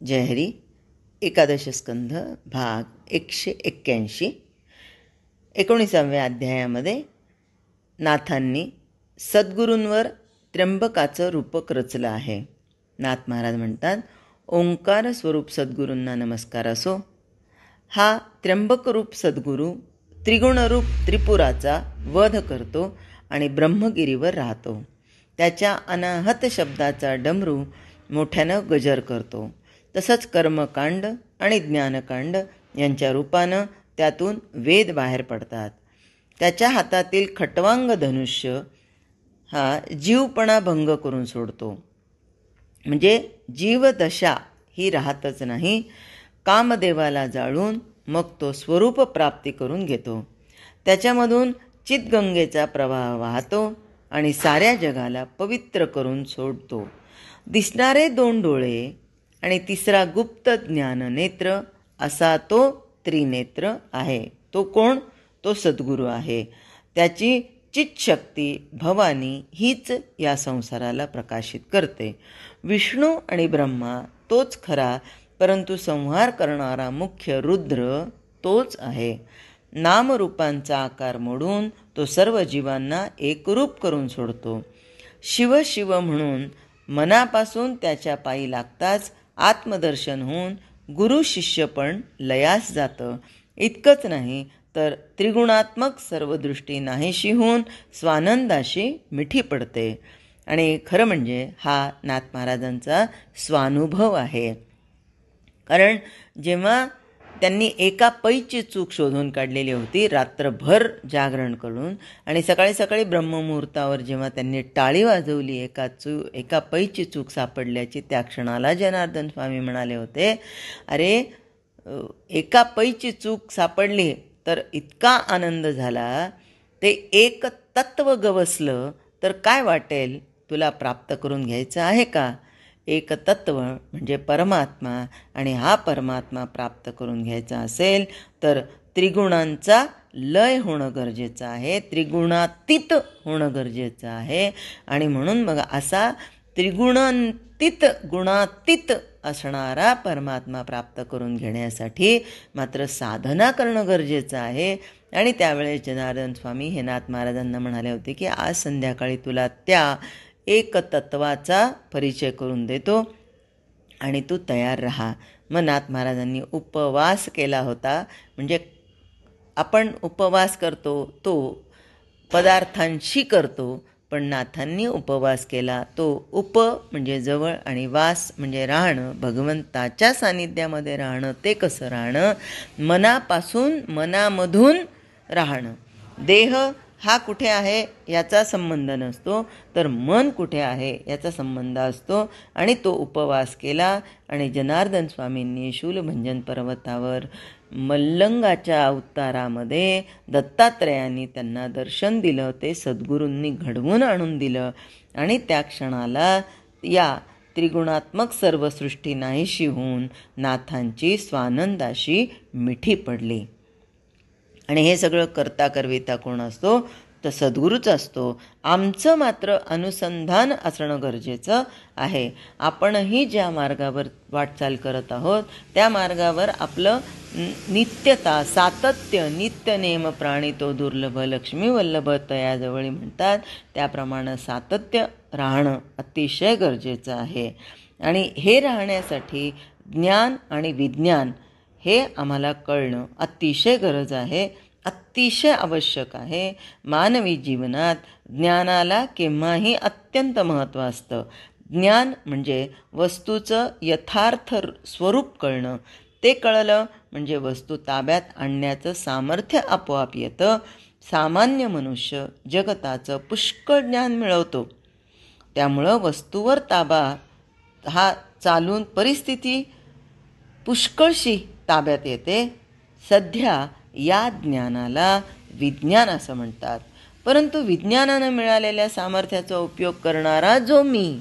जयहरी. एकादश स्कंध भाग 181. 19व्या अध्यायामध्ये नाथांनी सद्गुरूंवर त्र्यंबकाचं रूपक रचलं आहे. नाथ महाराज म्हणतात, ओंकार स्वरूप सद्गुरूंना नमस्कार असो. हा त्र्यंबकरूप सद्गुरू त्रिगुणरूप त्रिपुराचा वध करतो आणि ब्रह्मगिरीवर राहतो. त्याच्या अनाहत शब्दाचा डमरू मोठ्यानं गजर करतो. तसंच कर्मकांड आणि ज्ञानकांड यांच्या रूपानं त्यातून वेद बाहेर पडतात. त्याच्या हातातील खटवांग धनुष्य हा जीवपणा भंग करून सोडतो. म्हणजे जीवदशा ही राहतच नाही. कामदेवाला जाळून मग तो स्वरूप प्राप्ती करून घेतो. त्याच्यामधून चितगंगेचा प्रवाह वाहतो आणि साऱ्या जगाला पवित्र करून सोडतो. दिसणारे 2 डोळे आणि तिसरा गुप्त ज्ञाननेत्र असा तो त्रिनेत्र आहे. तो कोण? तो सद्गुरू आहे. त्याची चितशक्ती भवानी हीच या संसाराला प्रकाशित करते. विष्णू आणि ब्रह्मा तोच खरा, परंतु संहार करणारा मुख्य रुद्र तोच आहे. नामरूपांचा आकार मोडून तो सर्व जीवांना एकरूप करून सोडतो. शिव शिव म्हणून मनापासून त्याच्या पायी लागताच आत्मदर्शन होऊन गुरु शिष्य पण लयास जातं. इतकंच नाही तर त्रिगुणात्मक सर्व दृष्टी नाहीशी होऊन स्वानंदाशी मिठी पडते. आणि खरं म्हणजे हा नाथ महाराजांचा स्वानुभव आहे. कारण जेव्हा त्यांनी एका पैची चूक शोधून काढलेली होती, रात्रभर जागरण करून, आणि सकाळी सकाळी ब्रह्ममुहूर्तावर जेव्हा त्यांनी टाळी वाजवली एका पैची चूक सापडल्याची, त्या क्षणाला जनार्दन स्वामी म्हणाले होते, अरे एका पैची चूक सापडली तर इतका आनंद झाला, ते एक तत्व गवसलं तर काय वाटेल, तुला प्राप्त करून घ्यायचं आहे का? एक तत्व म्हणजे परमात्मा, आणि हा परमात्मा प्राप्त करून घ्यायचा असेल तर त्रिगुणांचा लय होणं गरजेचं आहे, त्रिगुणातीत होणं गरजेचं आहे. आणि म्हणून मग असा त्रिगुणातीत गुणातीत असणारा परमात्मा प्राप्त करून घेण्यासाठी मात्र साधना करणं गरजेचं आहे. आणि त्यावेळेस जनार्दन स्वामी हे नाथ महाराजांना म्हणाले होते की आज संध्याकाळी तुला त्या एक तत्वाचा परिचय करून देतो आणि तू तयार राहा. मग नाथ महाराजांनी उपवास केला होता. म्हणजे आपण उपवास करतो तो पदार्थांशी करतो, पण नाथांनी उपवास केला तो उप म्हणजे जवळ आणि वास म्हणजे राहणं, भगवंताच्या सानिध्यामध्ये राहणं. ते कसं राहणं? मनापासून मनामधून राहणं. देह हा कुठे आहे याचा संबंध नसतो, तर मन कुठे आहे याचा संबंध असतो. आणि तो उपवास केला. आणि जनार्दन स्वामींनी शूलभंजन पर्वतावर मल्लंगाच्या अवतारामध्ये दत्तात्रयांनी त्यांना दर्शन दिलं. ते सद्गुरूंनी घडवून आणून दिलं. आणि त्या क्षणाला या त्रिगुणात्मक सर्व सृष्टी नाहीशी होऊन नाथांची स्वानंदाशी मिठी पडली. आणि हे सगळं करता करविता कोण असतो? तर सद्गुरूच असतो. आमचं मात्र अनुसंधान असणं गरजेचं आहे. आपणही ज्या मार्गावर वाटचाल करत आहोत त्या मार्गावर आपलं नित्यता, सातत्य, नित्यनेम प्राणितो दुर्लभ लक्ष्मी वल्लभ तयाजवळी म्हणतात, त्याप्रमाणे सातत्य राहणं अतिशय गरजेचं आहे. आणि हे राहण्यासाठी ज्ञान आणि विज्ञान हे आम्हाला कळणं अतिशय गरज आहे, अतिशय आवश्यक आहे. मानवी जीवनात ज्ञानाला केव्हाही अत्यंत महत्त्व असतं. ज्ञान म्हणजे वस्तूचं यथार्थ स्वरूप कळणं. ते कळलं म्हणजे वस्तू ताब्यात आणण्याचं सामर्थ्य आपोआप येतं. सामान्य मनुष्य जगताचं पुष्कळ ज्ञान मिळवतो. त्यामुळं वस्तूवर ताबा हा चालून परिस्थिती पुष्कळशी ताब्यात येते. सध्या या ज्ञानाला विज्ञान असं म्हणतात. परंतु विज्ञानानं मिळालेल्या सामर्थ्याचा उपयोग करणारा जो मी,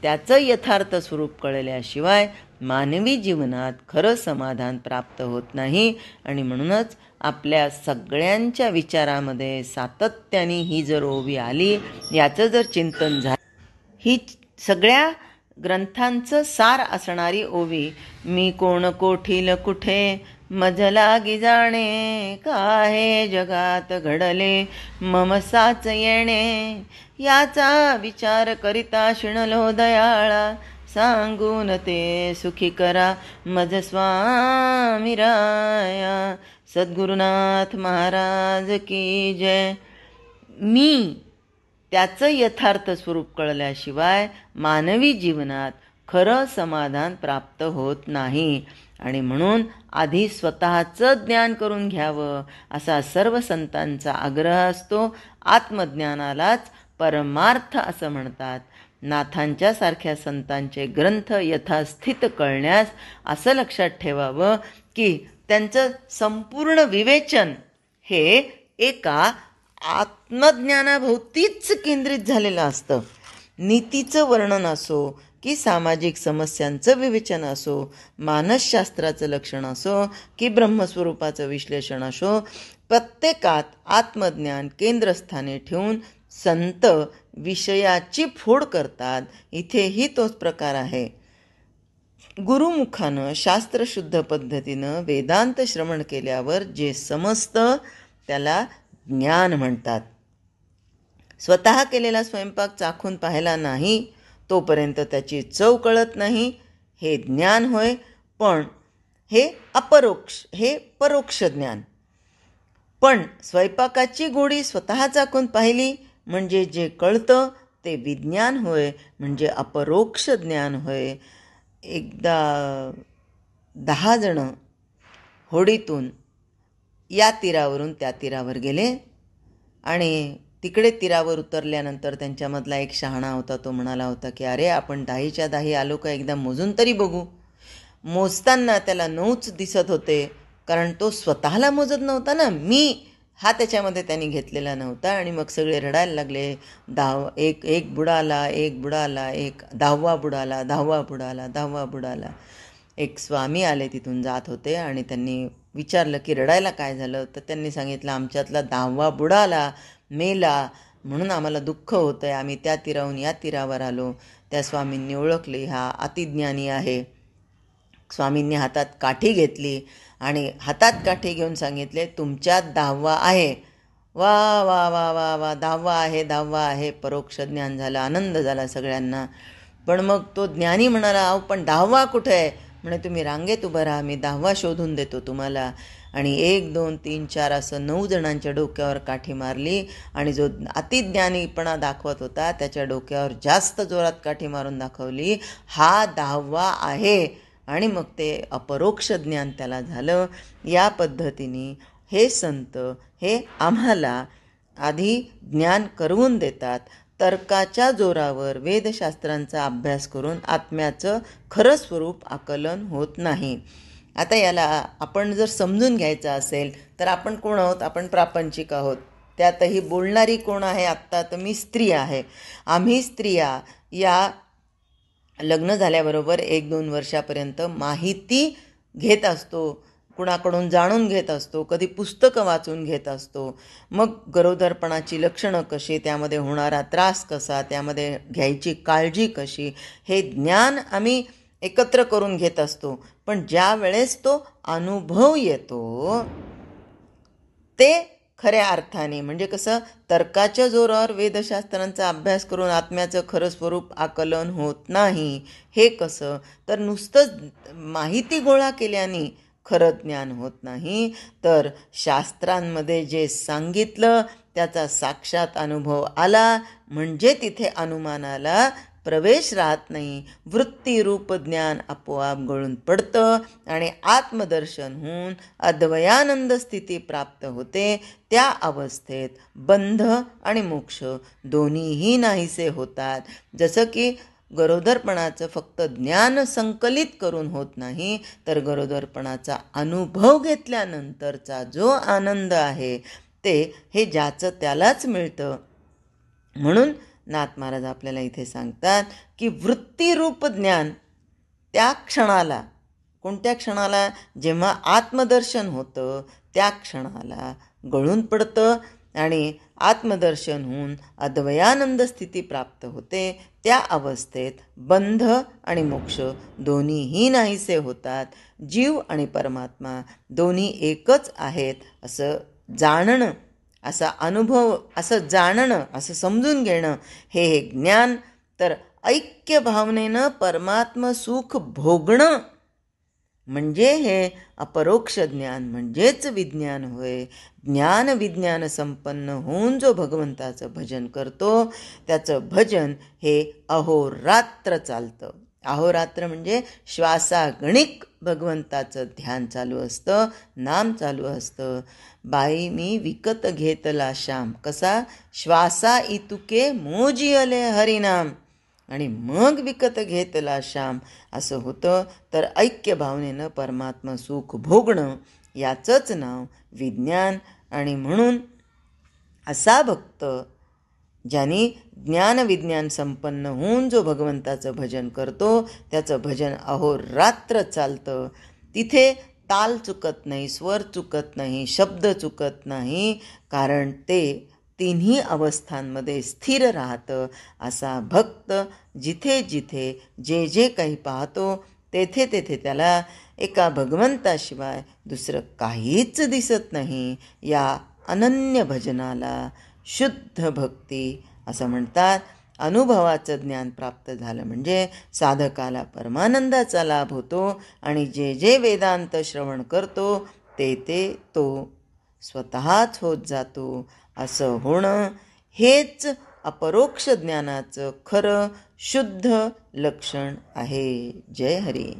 त्याचं यथार्थ स्वरूप कळल्याशिवाय मानवी जीवनात खरं समाधान प्राप्त होत नाही. आणि म्हणूनच आपल्या सगळ्यांच्या विचारामध्ये सातत्याने ही जर ओवी आली, याचं जर चिंतन झालं, ही सगळ्या ग्रंथांचं सार असणारी ओवी. मी कोण कोठील कुठे मज लागी जाणे, काहे जगात घडले मम साच येणे. याचा विचार करिता शिणलो दयाळा, सांगून ते सुखी करा मज स्वामी राया. सद्गुरुनाथ महाराज की जय. मी त्याचं यथार्थ स्वरूप कळल्याशिवाय मानवी जीवनात खरं समाधान प्राप्त होत नाही. आणि म्हणून आधी स्वतःचं ज्ञान करून घ्यावं असा सर्व संतांचा आग्रह असतो. आत्मज्ञानालाच परमार्थ असं म्हणतात. नाथांच्या सारख्या संतांचे ग्रंथ यथास्थित कळण्यास असं लक्षात ठेवावं की त्यांचं संपूर्ण विवेचन हे एका आत्मज्ञानाभोवतीच केंद्रित झालेलं असतं. नीतीचं वर्णन असो की सामाजिक समस्यांचं विवेचन असो, मानसशास्त्राचं लक्षण असो की ब्रह्मस्वरूपाचं विश्लेषण असो, प्रत्येकात आत्मज्ञान केंद्रस्थानी ठेवून संत विषयाची फोड करतात. इथेही तोच प्रकार आहे. गुरुमुखानं शास्त्रशुद्ध पद्धतीनं वेदांत श्रवण केल्यावर जे समजतं त्याला ज्ञान म्हणतात. स्वतः केलेला स्वयंपाक चाखून पाहिला नाही तोपर्यंत त्याची चव कळत नाही, हे ज्ञान होय. पण हे परोक्ष ज्ञान. पण स्वयंपाकाची गोडी स्वतः चाखून पाहिली म्हणजे जे कळतं ते विज्ञान होय, म्हणजे अपरोक्ष ज्ञान होय. एकदा 10 जणं होडीतून या तीरावरून त्या तीरावर गेले आणि तिकडे तीरावर उतरल्यानंतर त्यांच्यामधला एक शहाणा होता. तो म्हणाला होता की अरे आपण 10च्या 10 आलो का, एकदा मोजून तरी बघू. मोजताना त्याला 9च दिसत होते, कारण तो स्वतःला मोजत नव्हता ना. मी हा त्याच्यामध्ये त्यांनी घेतलेला नव्हता. आणि मग सगळे रडायला लागले. एक बुडाला, एक बुडाला, एक 10वा बुडाला, 10वा बुडाला, 10वा बुडाला. एक स्वामी आले तिथून जात होते आणि त्यांनी विचारलं की रडायला काय झालं. तर त्यांनी सांगितलं आमच्यातला 10वा बुडाला, मेला, म्हणून आम्हाला दुःख होतं आहे, आम्ही त्या तीराहून या तीरावर आलो. त्या स्वामींनी ओळखले हा अतिज्ञानी आहे. स्वामींनी हातात काठी घेतली आणि हातात काठी घेऊन सांगितले तुमच्यात 10वा आहे. वा वा वा वा वा, 10वा आहे, 10वा आहे. परोक्ष ज्ञान झालं, आनंद झाला सगळ्यांना. पण मग तो ज्ञानी म्हणाला अहो पण 10वा कुठे आहे. म्हणे तुम्ही रांगेत उभं राहा, मी 10वा शोधून देतो तुम्हाला. आणि 1 2 3 4 असं 9 जणांच्या डोक्यावर काठी मारली आणि जो अतिज्ञानीपणा दाखवत होता त्याच्या डोक्यावर जास्त जोरात काठी मारून दाखवली हा 10वा आहे. आणि मग ते अपरोक्ष ज्ञान त्याला झालं. या पद्धतीने हे संत हे आम्हाला आधी ज्ञान करवून देतात. तर्काच्या जोरावर वेदशास्त्रांचा अभ्यास करून आत्म्याचं खरं स्वरूप आकलन होत नाही. आता याला आपण जर समजून घ्यायचं असेल तर आपण कोण आहोत, आपण प्रापंचिक आहोत. त्यातही बोलणारी कोण आहे, आत्ता तर मी स्त्री आहे. आम्ही स्त्रिया या लग्न झाल्याबरोबर 1-2 वर्षापर्यंत माहिती घेत असतो, कुणाकडून जाणून घेत असतो, कधी पुस्तकं वाचून घेत असतो. मग गरोदरपणाची लक्षणं कशी, त्यामध्ये होणारा त्रास कसा, त्यामध्ये घ्यायची काळजी कशी, हे ज्ञान आम्ही एकत्र करून घेत असतो. पण ज्या वेळेस तो अनुभव येतो ते खऱ्या अर्थाने म्हणजे कसं, तर्काच्या जोरावर वेदशास्त्रांचा अभ्यास करून आत्म्याचं खरं स्वरूप आकलन होत नाही. हे कसं, तर नुसतंच माहिती गोळा केल्याने खरं ज्ञान होत नाही, तर शास्त्रांमध्ये जे सांगितलं त्याचा साक्षात अनुभव आला म्हणजे तिथे अनुमानाला प्रवेश राहत नाही. वृत्तीरूप ज्ञान आपोआप गळून पडतं आणि आत्मदर्शन होऊन अद्वयानंद स्थिती प्राप्त होते. त्या अवस्थेत बंध आणि मोक्ष दोन्हीही नाहीसे होतात. जसं की गरोदरपणाचं फक्त ज्ञान संकलित करून होत नाही, तर गरोदरपणाचा अनुभव घेतल्यानंतरचा जो आनंद आहे ते हे ज्याचं त्यालाच मिळतं. म्हणून नाथ महाराज आपल्याला इथे सांगतात की वृत्तीरूप ज्ञान त्या क्षणाला, कोणत्या क्षणाला, जेव्हा आत्मदर्शन होतं त्या क्षणाला गळून पडतं. आणि आत्मदर्शन होऊन अद्वयानंद स्थिती प्राप्त होते. त्या अवस्थेत बंध आणि मोक्ष दोन्हीही नाहीसे होतात. जीव आणि परमात्मा दोन्ही एकच आहेत असं जाणणं, असा अनुभव, असं जाणणं, असं समजून घेणं हे ज्ञान. तर ऐक्य भावनेनं परमात्म सुख भोगणं म्हणजे हे अपरोक्ष ज्ञान, म्हणजेच विज्ञान होय. ज्ञान विज्ञान संपन्न होऊन जो भगवंताचं भजन करतो त्याचं भजन हे अहोरात्र चालतं. अहोरात्र म्हणजे श्वासागणिक भगवंताचं ध्यान चालू असतं, नाम चालू असतं. बाई मी विकत घेतला श्याम, कसा श्वासा इतुके मोजियले हरिनाम. आणि मग विकत घेतला श्याम असं होतं. तर ऐक्य भावनेनं परमात्मा सुख भोगणं याचंच नाव विज्ञान. आणि म्हणून असा भक्त ज्यांनी ज्ञानविज्ञान संपन्न होऊन जो भगवंताचं भजन करतो त्याचं भजन अहोरात्र चालतं. तिथे ताल चुकत नाही, स्वर चुकत नाही, शब्द चुकत नाही, कारण ते तिन्ही अवस्थांमध्ये स्थिर राहतं. असा भक्त जिथे जिथे जे जे काही पाहतो तेथे तेथे त्याला एका भगवंताशिवाय दुसरं काहीच दिसत नाही. या अनन्य भजनाला शुद्ध भक्ती असं म्हणतात. अनुभवाचं ज्ञान प्राप्त झालं म्हणजे साधकाला परमानंदाचा लाभ होतो. आणि जे जे वेदांत श्रवण करतो ते ते तो स्वतःच होत जातो. असं होणं हेच अपरोक्ष ज्ञानाचं खरं शुद्ध लक्षण आहे. जय हरी.